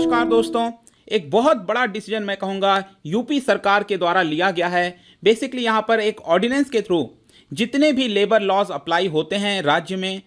नमस्कार दोस्तों। एक बहुत बड़ा डिसीजन मैं कहूँगा यूपी सरकार के द्वारा लिया गया है। बेसिकली यहाँ पर एक ऑर्डिनेंस के थ्रू जितने भी लेबर लॉज अप्लाई होते हैं राज्य में,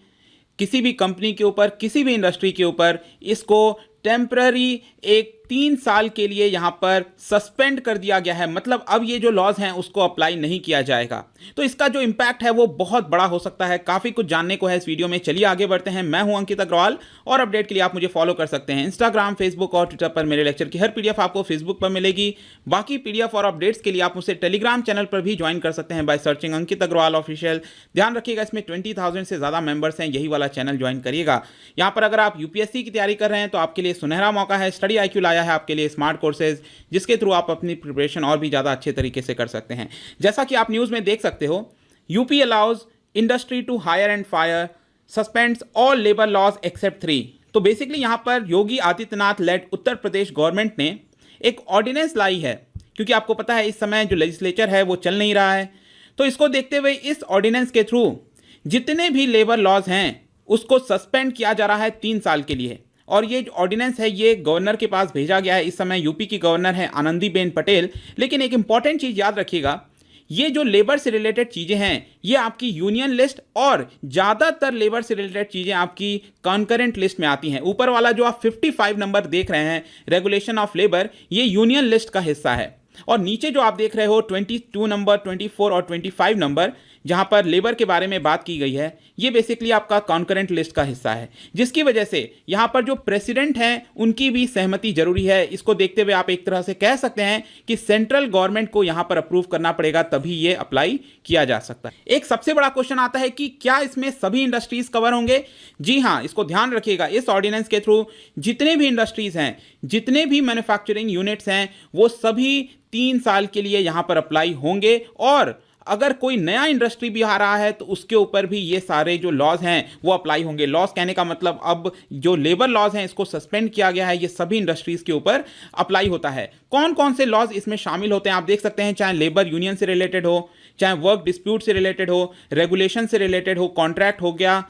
किसी भी कंपनी के ऊपर, किसी भी इंडस्ट्री के ऊपर, इसको टेम्पररी एक 3 साल के लिए यहाँ पर सस्पेंड कर दिया गया है। मतलब अब ये जो लॉज हैं उसको अप्लाई नहीं किया जाएगा। तो इसका जो इम्पैक्ट है वो बहुत बड़ा हो सकता है। काफ़ी कुछ जानने को है इस वीडियो में। चलिए आगे बढ़ते हैं। मैं हूं अंकित अग्रवाल और अपडेट के लिए आप मुझे फॉलो कर सकते हैं इंस्टाग्राम, फेसबुक और ट्विटर पर। मेरे लेक्चर की हर पीडीएफ आपको फेसबुक पर मिलेगी। बाकी पीडीएफ और अपडेट्स के लिए आप मुझसे टेलीग्राम चैनल पर भी ज्वाइन कर सकते हैं by searching Ankit Agarwal official. ध्यान रखिएगा इसमें 20,000 से ज़्यादा मेंबर्स हैं, यही वाला चैनल ज्वाइन करिएगा। यहाँ पर अगर आप यूपीएससी की तैयारी कर रहे हैं तो आपके लिए सुनहरा मौका है। स्टडी आईक्यू लाया है आपके लिए स्मार्ट कोर्सेज, जिसके थ्रू आप अपनी प्रिपरेशन और भी ज़्यादा अच्छे तरीके से कर सकते हैं। जैसा कि आप न्यूज़ में देख सकते हो, UP allows industry to hire and fire, suspends all labour laws except 3। तो बेसिकली यहाँ पर योगी आदित्यनाथ लेड उत्तर प्रदेश गवर्नमेंट ने एक ऑर्डिनेंस लाई है, क्योंकि आपको पता है इस समय जो लेजिस्लेचर है वो चल नहीं रहा है। तो इसको देखते हुए इस ऑर्डिनेंस के थ्रू जितने भी लेबर लॉज हैं उसको सस्पेंड किया जा रहा है 3 साल के लिए। और ये जो ऑर्डिनेंस है ये गवर्नर के पास भेजा गया है। इस समय यूपी की गवर्नर है आनंदीबेन पटेल। लेकिन एक इंपॉर्टेंट चीज़ याद रखिएगा, ये जो लेबर से रिलेटेड चीज़ें हैं ये आपकी यूनियन लिस्ट और ज़्यादातर लेबर से रिलेटेड चीज़ें आपकी कॉन्करेंट लिस्ट में आती हैं। ऊपर वाला जो आप 55 नंबर देख रहे हैं रेगुलेशन ऑफ लेबर, ये यूनियन लिस्ट का हिस्सा है। और नीचे जो आप देख रहे हो 22 नंबर, 24 और 25 नंबर, जहां पर लेबर के बारे में बात की गई है, ये बेसिकली आपका कॉन्करेंट लिस्ट का हिस्सा है। जिसकी वजह से यहां पर जो प्रेसिडेंट हैं उनकी भी सहमति जरूरी है। इसको देखते हुए आप एक तरह से कह सकते हैं कि सेंट्रल गवर्नमेंट को यहां पर अप्रूव करना पड़ेगा, तभी ये अप्लाई किया जा सकता है। एक सबसे बड़ा क्वेश्चन आता है कि क्या इसमें सभी इंडस्ट्रीज कवर होंगे? जी हाँ, इसको ध्यान रखिएगा। इस ऑर्डिनेंस के थ्रू जितने भी इंडस्ट्रीज हैं, जितने भी मैन्युफैक्चरिंग यूनिट्स हैं, वो सभी 3 साल के लिए यहां पर अप्लाई होंगे। और अगर कोई नया इंडस्ट्री भी आ रहा है तो उसके ऊपर भी ये सारे जो लॉज हैं वो अप्लाई होंगे। लॉज कहने का मतलब अब जो लेबर लॉज हैं इसको सस्पेंड किया गया है, ये सभी इंडस्ट्रीज के ऊपर अप्लाई होता है। कौन कौन से लॉज इसमें शामिल होते हैं आप देख सकते हैं। चाहे लेबर यूनियन से रिलेटेड हो, चाहे वर्क डिस्प्यूट से रिलेटेड हो, रेगुलेशन से रिलेटेड हो, कॉन्ट्रैक्ट हो गया,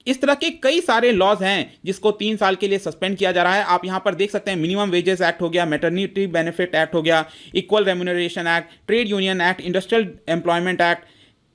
इस तरह के कई सारे लॉज हैं जिसको 3 साल के लिए सस्पेंड किया जा रहा है। आप यहां पर देख सकते हैं मिनिमम वेजेस एक्ट हो गया, मैटरनिटी बेनिफिट एक्ट हो गया, equal remuneration act, trade union act, industrial employment act,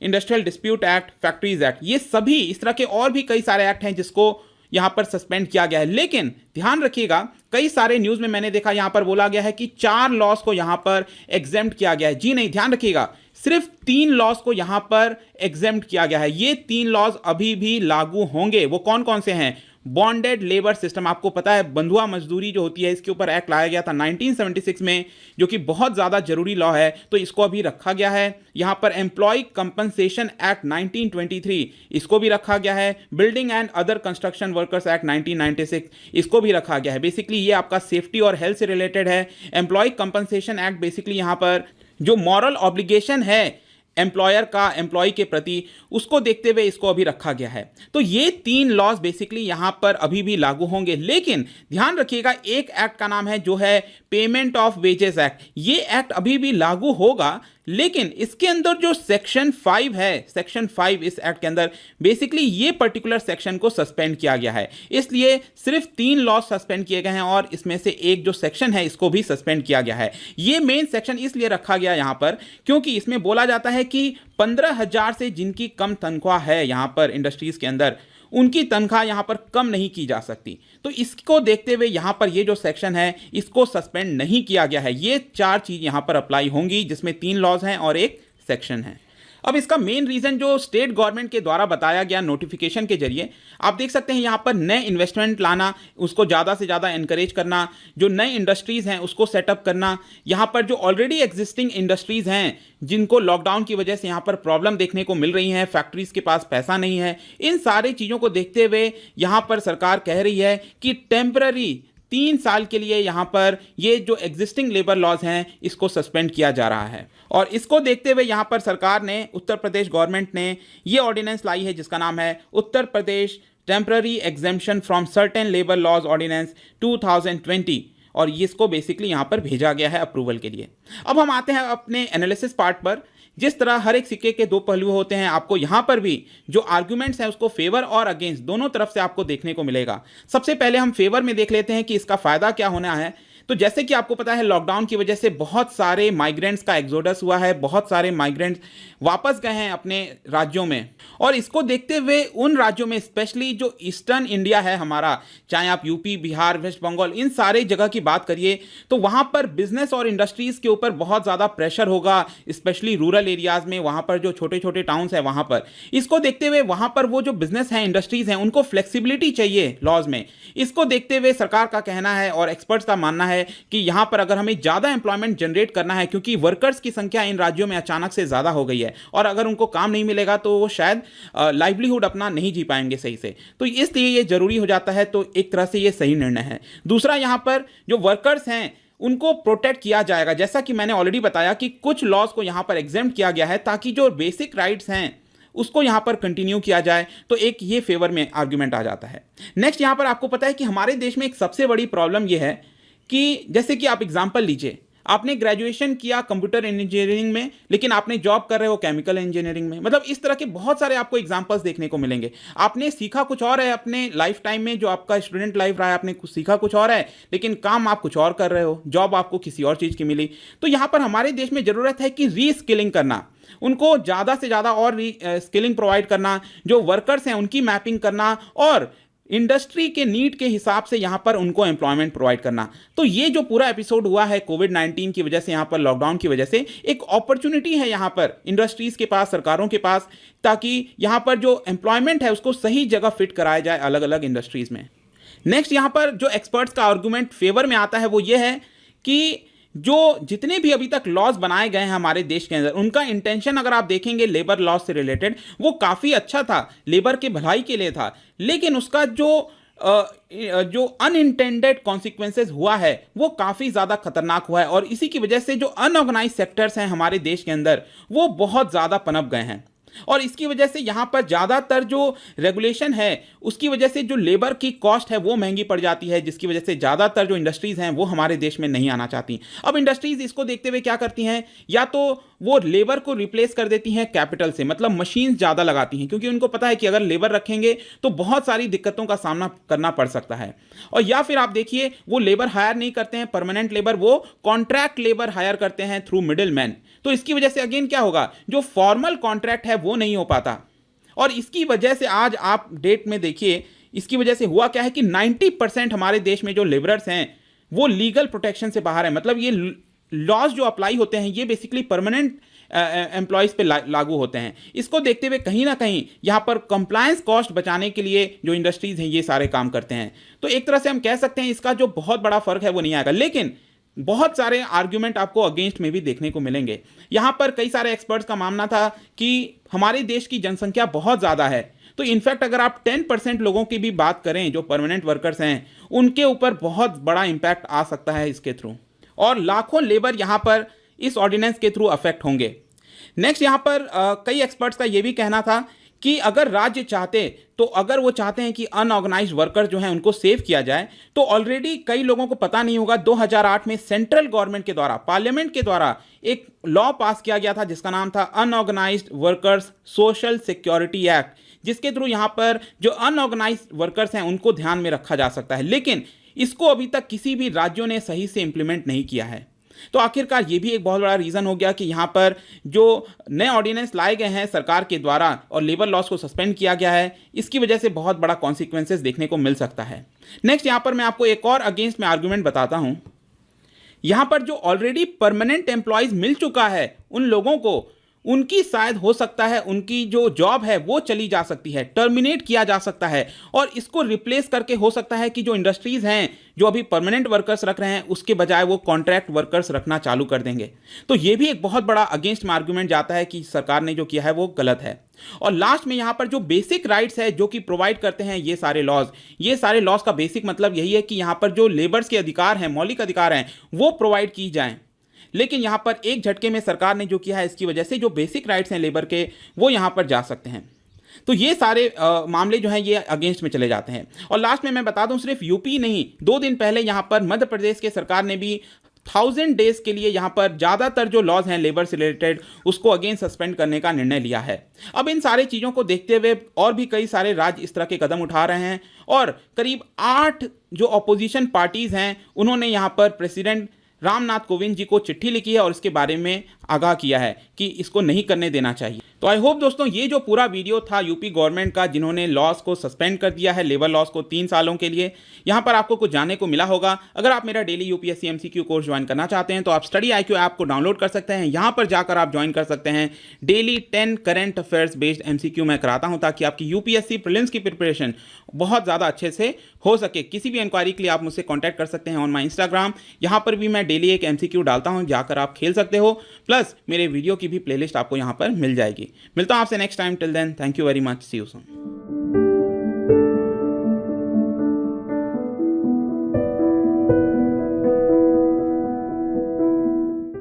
industrial dispute act, factories act, ये सभी इस तरह के और भी कई सारे एक्ट हैं जिसको यहां पर सस्पेंड किया गया है। लेकिन ध्यान रखिएगा, कई सारे न्यूज में मैंने देखा यहां पर बोला गया है कि 4 लॉज को यहां पर एग्जेम्प्ट किया गया है। जी नहीं, ध्यान रखिएगा, सिर्फ 3 लॉज को यहां पर एग्जेम्प्ट किया गया है। ये 3 लॉज अभी भी लागू होंगे। वो कौन कौन से हैं? बॉन्डेड लेबर सिस्टम, आपको पता है बंधुआ मजदूरी जो होती है, इसके ऊपर एक्ट लाया गया था 1976 में, जो कि बहुत ज़्यादा जरूरी लॉ है, तो इसको अभी रखा गया है। यहाँ पर एम्प्लॉय कंपनसेशन एक्ट 1923, इसको भी रखा गया है। Building and other construction workers act 1996, इसको भी रखा गया है। बेसिकली ये आपका सेफ्टी और हेल्थ से रिलेटेड है। एम्प्लॉय कंपनसेशन एक्ट बेसिकली यहाँ पर जो मॉरल ऑब्लिगेशन है एम्प्लॉयर का एम्प्लॉय के प्रति, उसको देखते हुए इसको अभी रखा गया है। तो ये 3 लॉज बेसिकली यहां पर अभी भी लागू होंगे। लेकिन ध्यान रखिएगा, एक एक्ट का नाम है जो है पेमेंट ऑफ वेजेस एक्ट। ये एक्ट अभी भी लागू होगा, लेकिन इसके अंदर जो सेक्शन 5 है, सेक्शन 5 इस एक्ट के अंदर बेसिकली ये पर्टिकुलर सेक्शन को सस्पेंड किया गया है। इसलिए सिर्फ 3 लॉज सस्पेंड किए गए हैं और इसमें से एक जो सेक्शन है इसको भी सस्पेंड किया गया है। ये मेन सेक्शन इसलिए रखा गया यहां पर क्योंकि इसमें बोला जाता है कि 15,000 से जिनकी कम तनख्वाह है यहां पर इंडस्ट्रीज के अंदर, उनकी तनख्वाह यहां पर कम नहीं की जा सकती। तो इसको देखते हुए यहां पर ये जो सेक्शन है इसको सस्पेंड नहीं किया गया है। ये 4 चीज यहां पर अप्लाई होंगी, जिसमें 3 लॉज हैं और एक सेक्शन है। अब इसका मेन रीजन जो स्टेट गवर्नमेंट के द्वारा बताया गया नोटिफिकेशन के जरिए, आप देख सकते हैं यहां पर नए इन्वेस्टमेंट लाना, उसको ज़्यादा से ज़्यादा एनकरेज करना, जो नए इंडस्ट्रीज़ हैं उसको सेटअप करना, यहां पर जो ऑलरेडी एग्जिस्टिंग इंडस्ट्रीज़ हैं जिनको लॉकडाउन की वजह से यहां पर प्रॉब्लम देखने को मिल रही है, फैक्ट्रीज़ के पास पैसा नहीं है, इन सारी चीज़ों को देखते हुए यहां पर सरकार कह रही है कि टेम्पररी 3 साल के लिए यहां पर ये जो एग्जिस्टिंग लेबर लॉज हैं इसको सस्पेंड किया जा रहा है। और इसको देखते हुए यहां पर सरकार ने, उत्तर प्रदेश गवर्नमेंट ने ये ऑर्डिनेंस लाई है जिसका नाम है Uttar Pradesh temporary exemption from certain labour laws ordinance 2020, और इसको बेसिकली यहां पर भेजा गया है अप्रूवल के लिए। अब हम आते हैं अपने एनालिसिस पार्ट पर जिस तरह हर एक सिक्के के दो पहलू होते हैं, आपको यहां पर भी जो आर्गुमेंट्स हैं उसको फेवर और अगेंस्ट दोनों तरफ से आपको देखने को मिलेगा। सबसे पहले हम फेवर में देख लेते हैं कि इसका फायदा क्या होना है। तो जैसे कि आपको पता है, लॉकडाउन की वजह से बहुत सारे माइग्रेंट्स का एक्सोडस हुआ है, बहुत सारे माइग्रेंट्स वापस गए हैं अपने राज्यों में, और इसको देखते हुए उन राज्यों में स्पेशली जो ईस्टर्न इंडिया है हमारा, चाहे आप यूपी, बिहार, वेस्ट बंगाल, इन सारे जगह की बात करिए, तो वहां पर बिजनेस और इंडस्ट्रीज के ऊपर बहुत ज़्यादा प्रेशर होगा, स्पेशली रूरल एरियाज में, वहां पर जो छोटे छोटे टाउन्स हैं वहां पर। इसको देखते हुए वहां पर वो जो बिजनेस हैं, इंडस्ट्रीज हैं, उनको फ्लेक्सिबिलिटी चाहिए लॉज में। इसको देखते हुए सरकार का कहना है और एक्सपर्ट्स का मानना है कि यहां पर अगर हमें ज्यादा एम्प्लॉयमेंट जनरेट करना है, क्योंकि वर्कर्स की संख्या इन राज्यों में अचानक से ज्यादा हो गई है, और अगर उनको काम नहीं मिलेगा तो वो शायद लाइवलीहुड अपना नहीं जी पाएंगे सही से, तो इसलिए ये जरूरी हो जाता है। तो एक तरह से ये सही निर्णय है। दूसरा, यहां पर जो वर्कर्स हैं उनको प्रोटेक्ट किया जाएगा। जैसा कि मैंने ऑलरेडी बताया कि कुछ लॉज को यहां पर एग्जेम्प्ट किया गया है ताकि जो बेसिक राइट्स हैं उसको यहां पर कंटिन्यू किया जाए, तो एक ये फेवर में आर्गुमेंट आ जाता है। नेक्स्ट, यहां पर आपको पता है कि हमारे देश में एक सबसे बड़ी प्रॉब्लम यह है कि जैसे कि आप एग्जांपल लीजिए, आपने ग्रेजुएशन किया कंप्यूटर इंजीनियरिंग में, लेकिन आपने जॉब कर रहे हो केमिकल इंजीनियरिंग में। मतलब इस तरह के बहुत सारे आपको एग्जांपल्स देखने को मिलेंगे। आपने सीखा कुछ और है अपने लाइफ टाइम में, जो आपका स्टूडेंट लाइफ रहा है, आपने कुछ सीखा कुछ और है, लेकिन काम आप कुछ और कर रहे हो, जॉब आपको किसी और चीज़ की मिली। तो यहाँ पर हमारे देश में ज़रूरत है कि रीस्किलिंग करना, उनको ज़्यादा से ज़्यादा और स्किलिंग प्रोवाइड करना, जो वर्कर्स हैं उनकी मैपिंग करना, और इंडस्ट्री के नीड के हिसाब से यहां पर उनको एम्प्लॉयमेंट प्रोवाइड करना। तो ये जो पूरा एपिसोड हुआ है कोविड-19 की वजह से, यहां पर लॉकडाउन की वजह से, एक अपॉर्चुनिटी है यहां पर इंडस्ट्रीज के पास, सरकारों के पास, ताकि यहां पर जो एम्प्लॉयमेंट है उसको सही जगह फिट कराया जाए अलग अलग इंडस्ट्रीज में। नेक्स्ट, यहां पर जो एक्सपर्ट्स का आर्गुमेंट फेवर में आता है वो ये है कि जो जितने भी अभी तक लॉज बनाए गए हैं हमारे देश के अंदर, उनका इंटेंशन अगर आप देखेंगे लेबर लॉज से रिलेटेड, वो काफ़ी अच्छा था, लेबर के भलाई के लिए था, लेकिन उसका जो अनइंटेंडेड कॉन्सिक्वेंसेस हुआ है वो काफ़ी ज़्यादा खतरनाक हुआ है, और इसी की वजह से जो अनऑर्गेनाइज सेक्टर्स हैं हमारे देश के अंदर वो बहुत ज़्यादा पनप गए हैं। और इसकी वजह से यहाँ पर ज़्यादातर जो रेगुलेशन है उसकी वजह से जो लेबर की कॉस्ट है वो महंगी पड़ जाती है, जिसकी वजह से ज़्यादातर जो इंडस्ट्रीज़ हैं वो हमारे देश में नहीं आना चाहती। अब इंडस्ट्रीज़ इसको देखते हुए क्या करती हैं, या तो वो लेबर को रिप्लेस कर देती हैं कैपिटल से, मतलब मशीन ज़्यादा लगाती हैं, क्योंकि उनको पता है कि अगर लेबर रखेंगे तो बहुत सारी दिक्कतों का सामना करना पड़ सकता है। और या फिर आप देखिए, वो लेबर हायर नहीं करते हैं परमानेंट लेबर, वो कॉन्ट्रैक्ट लेबर हायर करते हैं थ्रू मिडिल मैन। तो इसकी वजह से अगेन क्या होगा, जो फॉर्मल कॉन्ट्रैक्ट है वो नहीं हो पाता, और इसकी वजह से आज आप डेट में देखिए, इसकी वजह से हुआ क्या है कि 90% हमारे देश में जो लेबरर्स हैं वो लीगल प्रोटेक्शन से बाहर है। मतलब ये लॉज जो अप्लाई होते हैं ये बेसिकली परमानेंट एम्प्लॉयज़ पे लागू होते हैं। इसको देखते हुए कहीं ना कहीं यहाँ पर कंप्लायंस कॉस्ट बचाने के लिए जो इंडस्ट्रीज़ हैं ये सारे काम करते हैं। तो एक तरह से हम कह सकते हैं इसका जो बहुत बड़ा फर्क है वो नहीं आएगा, लेकिन बहुत सारे आर्ग्यूमेंट आपको अगेंस्ट में भी देखने को मिलेंगे। यहाँ पर कई सारे एक्सपर्ट्स का मानना था कि हमारे देश की जनसंख्या बहुत ज़्यादा है, तो इनफैक्ट अगर आप 10% लोगों की भी बात करें जो परमानेंट वर्कर्स हैं, उनके ऊपर बहुत बड़ा इंपैक्ट आ सकता है इसके थ्रू, और लाखों लेबर यहाँ पर इस ऑर्डिनेंस के थ्रू अफेक्ट होंगे। नेक्स्ट, यहाँ पर कई एक्सपर्ट्स का ये भी कहना था कि अगर राज्य चाहते, तो अगर वो चाहते हैं कि अनऑर्गेनाइज्ड वर्कर्स जो हैं उनको सेव किया जाए, तो ऑलरेडी कई लोगों को पता नहीं होगा 2008 में सेंट्रल गवर्नमेंट के द्वारा, पार्लियामेंट के द्वारा एक लॉ पास किया गया था जिसका नाम था unorganised workers social security act, जिसके थ्रू यहाँ पर जो अनऑर्गेनाइज्ड वर्कर्स हैं उनको ध्यान में रखा जा सकता है, लेकिन इसको अभी तक किसी भी राज्यों ने सही से इंप्लीमेंट नहीं किया है। तो आखिरकार ये भी एक बहुत बड़ा रीज़न हो गया कि यहाँ पर जो नए ऑर्डिनेंस लाए गए हैं सरकार के द्वारा और लेबर लॉस को सस्पेंड किया गया है, इसकी वजह से बहुत बड़ा कॉन्सिक्वेंसेस देखने को मिल सकता है। नेक्स्ट, यहाँ पर मैं आपको एक और अगेंस्ट में आर्गुमेंट बताता हूँ। यहाँ पर जो ऑलरेडी परमानेंट एम्प्लॉयज़ मिल चुका है उन लोगों को, उनकी शायद हो सकता है उनकी जो जॉब है वो चली जा सकती है, टर्मिनेट किया जा सकता है, और इसको रिप्लेस करके हो सकता है कि जो इंडस्ट्रीज़ हैं जो अभी परमानेंट वर्कर्स रख रहे हैं उसके बजाय वो कॉन्ट्रैक्ट वर्कर्स रखना चालू कर देंगे। तो ये भी एक बहुत बड़ा अगेंस्ट में आर्गुमेंट जाता है कि सरकार ने जो किया है वो गलत है। और लास्ट में यहाँ पर जो बेसिक राइट्स है जो कि प्रोवाइड करते हैं ये सारे लॉज का बेसिक मतलब यही है कि यहाँ पर जो लेबर्स के अधिकार हैं, मौलिक अधिकार हैं, वो प्रोवाइड की जाएँ। लेकिन यहाँ पर एक झटके में सरकार ने जो किया है इसकी वजह से जो बेसिक राइट्स हैं लेबर के वो यहाँ पर जा सकते हैं। तो ये सारे मामले जो हैं ये अगेंस्ट में चले जाते हैं। और लास्ट में मैं बता दूं, सिर्फ यूपी नहीं, 2 दिन पहले यहाँ पर मध्य प्रदेश के सरकार ने भी 1000 डेज के लिए यहाँ पर ज़्यादातर जो लॉज हैं लेबर से रिलेटेड उसको अगेन सस्पेंड करने का निर्णय लिया है। अब इन सारे चीज़ों को देखते हुए और भी कई सारे राज्य इस तरह के कदम उठा रहे हैं और करीब 8 जो अपोजिशन पार्टीज़ हैं उन्होंने यहाँ पर प्रेसिडेंट रामनाथ कोविंद जी को चिट्ठी लिखी है और इसके बारे में आगाह किया है कि इसको नहीं करने देना चाहिए। तो आई होप दोस्तों ये जो पूरा वीडियो था यूपी गवर्नमेंट का जिन्होंने लॉस को सस्पेंड कर दिया है, लेबर लॉस को 3 सालों के लिए, यहाँ पर आपको कुछ जानने को मिला होगा। अगर आप मेरा daily UPSC MCQ course join करना चाहते हैं तो आप स्टडी IQ ऐप को डाउनलोड कर सकते हैं। यहाँ पर जाकर आप ज्वाइन कर सकते हैं। Daily 10 current affairs based MCQ मैं कराता हूँ ताकि आपकी यूपीएससी प्रीलिम्स की प्रिपरेशन बहुत ज़्यादा अच्छे से हो सके। किसी भी इंक्वायरी के लिए आप मुझसे कॉन्टैक्ट कर सकते हैं ऑन माई इंस्टाग्राम। यहाँ पर भी मैं डेली एक MCQ डालता हूँ, जाकर आप खेल सकते हो। प्लस मेरे वीडियो की भी प्लेलिस्ट आपको यहाँ पर मिल जाएगी। मिलता हूँ आपसे next time. Till then, thank you very much, see you soon.